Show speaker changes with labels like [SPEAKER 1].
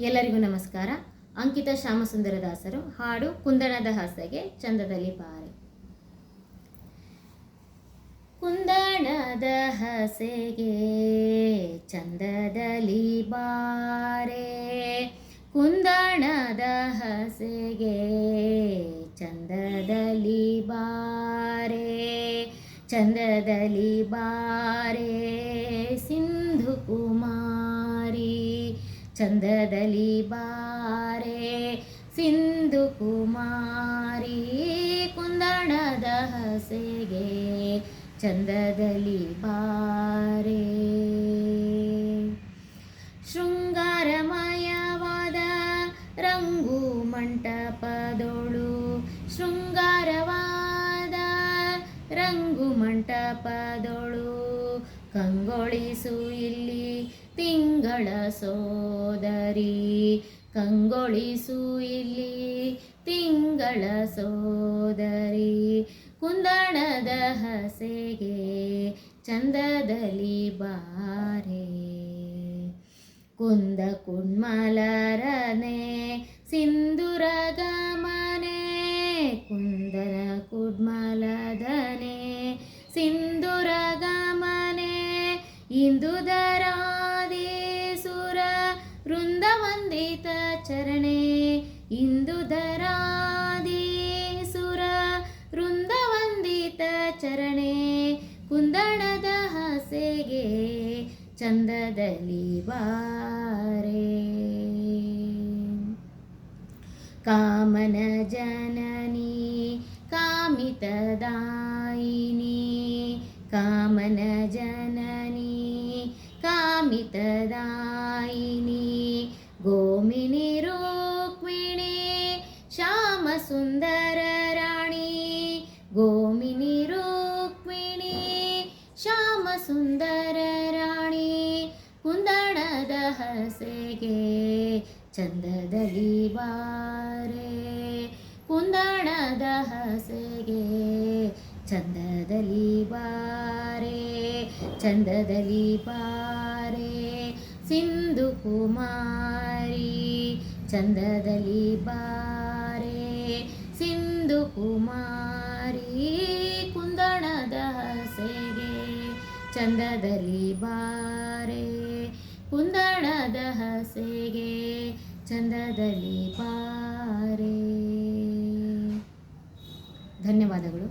[SPEAKER 1] ಎಲ್ಲರಿಗೂ ನಮಸ್ಕಾರ. ಅಂಕಿತ ಶ್ಯಾಮಸುಂದರದಾಸರು ಹಾಡು ಕುಂದಣದ ಹಾಸೆಗೆ ಚಂದದಲ್ಲಿ ಬಾರೆ. ಕುಂದಣದ ಹಾಸೆಗೆ ಚಂದದಲ್ಲಿ ಬಾರೆ, ಕುಂದಣದ ಹಾಸೆಗೆ ಚಂದದಲ್ಲಿ ಬಾರೆ, ಚಂದದಲ್ಲಿ ಬಾರೆ ಸಿಂಧು ಕುಮಾರಿ, ಚಂದದಲ್ಲಿ ಬಾರೆ ಸಿಂಧು ಕುಮಾರಿ, ಕುಂದಣದ ಹಾಸೆಗೆ ಚಂದದಲ್ಲಿ ಬಾರೆ. ಶೃಂಗಾರಮಯವಾದ ರಂಗು ಮಂಟಪದೊಳು, ಶೃಂಗಾರವಾದ ರಂಗು ಮಂಟಪದೊಳು, ಕಂಗೊಳಿಸು ಇಲ್ಲಿ ತಿಂಗಳ ಸೋದರಿ, ಕಂಗೊಳಿಸು ಇಲ್ಲಿ ತಿಂಗಳ ಸೋದರಿ, ಕುಂದಣದ ಹಾಸೆಗೆ ಚಂದದಲ್ಲಿ ಬಾರೆ. ಕುಂದ ಕುಡ್ಮಲರನೆ ಸಿಂಧೂರ ಗಮನೆ, ಕುಂದನ ಕುಡ್ಮಲದನೆ ಸಿಂಧೂರ ಗಮನೆ, ಇಂದುಧರಾದಿ ಸುರ ವೃಂದವಂದಿತ ಚರಣೆ, ಇಂದುಧರಾದಿ ಸುರ ವೃಂದವಂದಿತ ಚರಣೆ, ಕುಂದಣದ ಹಾಸೆಗೆ ಚಂದದಲ್ಲಿ ಬಾರೆ. ಕಾಮನ ಜನನಿ ಕಾಮಿತದಾಯಿನಿ, ಕಾಮನ ಜನನಿ ಕಾಮಿತದಾಯಿನಿ, ಗೋಮಿನಿ ರುಕ್ಮಿಣಿ ಶ್ಯಾಮ ಸುಂದರ ರಾಣಿ, ಗೋಮಿನಿ ರುಕ್ಮಿಣಿ ಶ್ಯಾಮ ಸುಂದರ ರಾಣಿ, ಕುಂದಣದ ಹಾಸೆಗೆ ಚಂದದಲ್ಲಿ ಬಾರೆ, ಕುಂದಣದ ಹಾಸೆಗೆ ಚಂದದಲ್ಲಿ ಬಾರೆ, ಚಂದದಲ್ಲಿ ಬಾರೆ ಸಿಂಧು ಕುಮಾರಿ, ಚಂದದಲ್ಲಿ ಬಾರೆ ಸಿಂಧು ಕುಮಾರಿ, ಕುಂದಣದ ಹಾಸೆಗೆ ಚಂದದಲ್ಲಿ ಬಾರೆ, ಕುಂದಣದ ಹಾಸೆಗೆ ಚಂದದಲ್ಲಿ ಬಾರೆ. ಧನ್ಯವಾದಗಳು.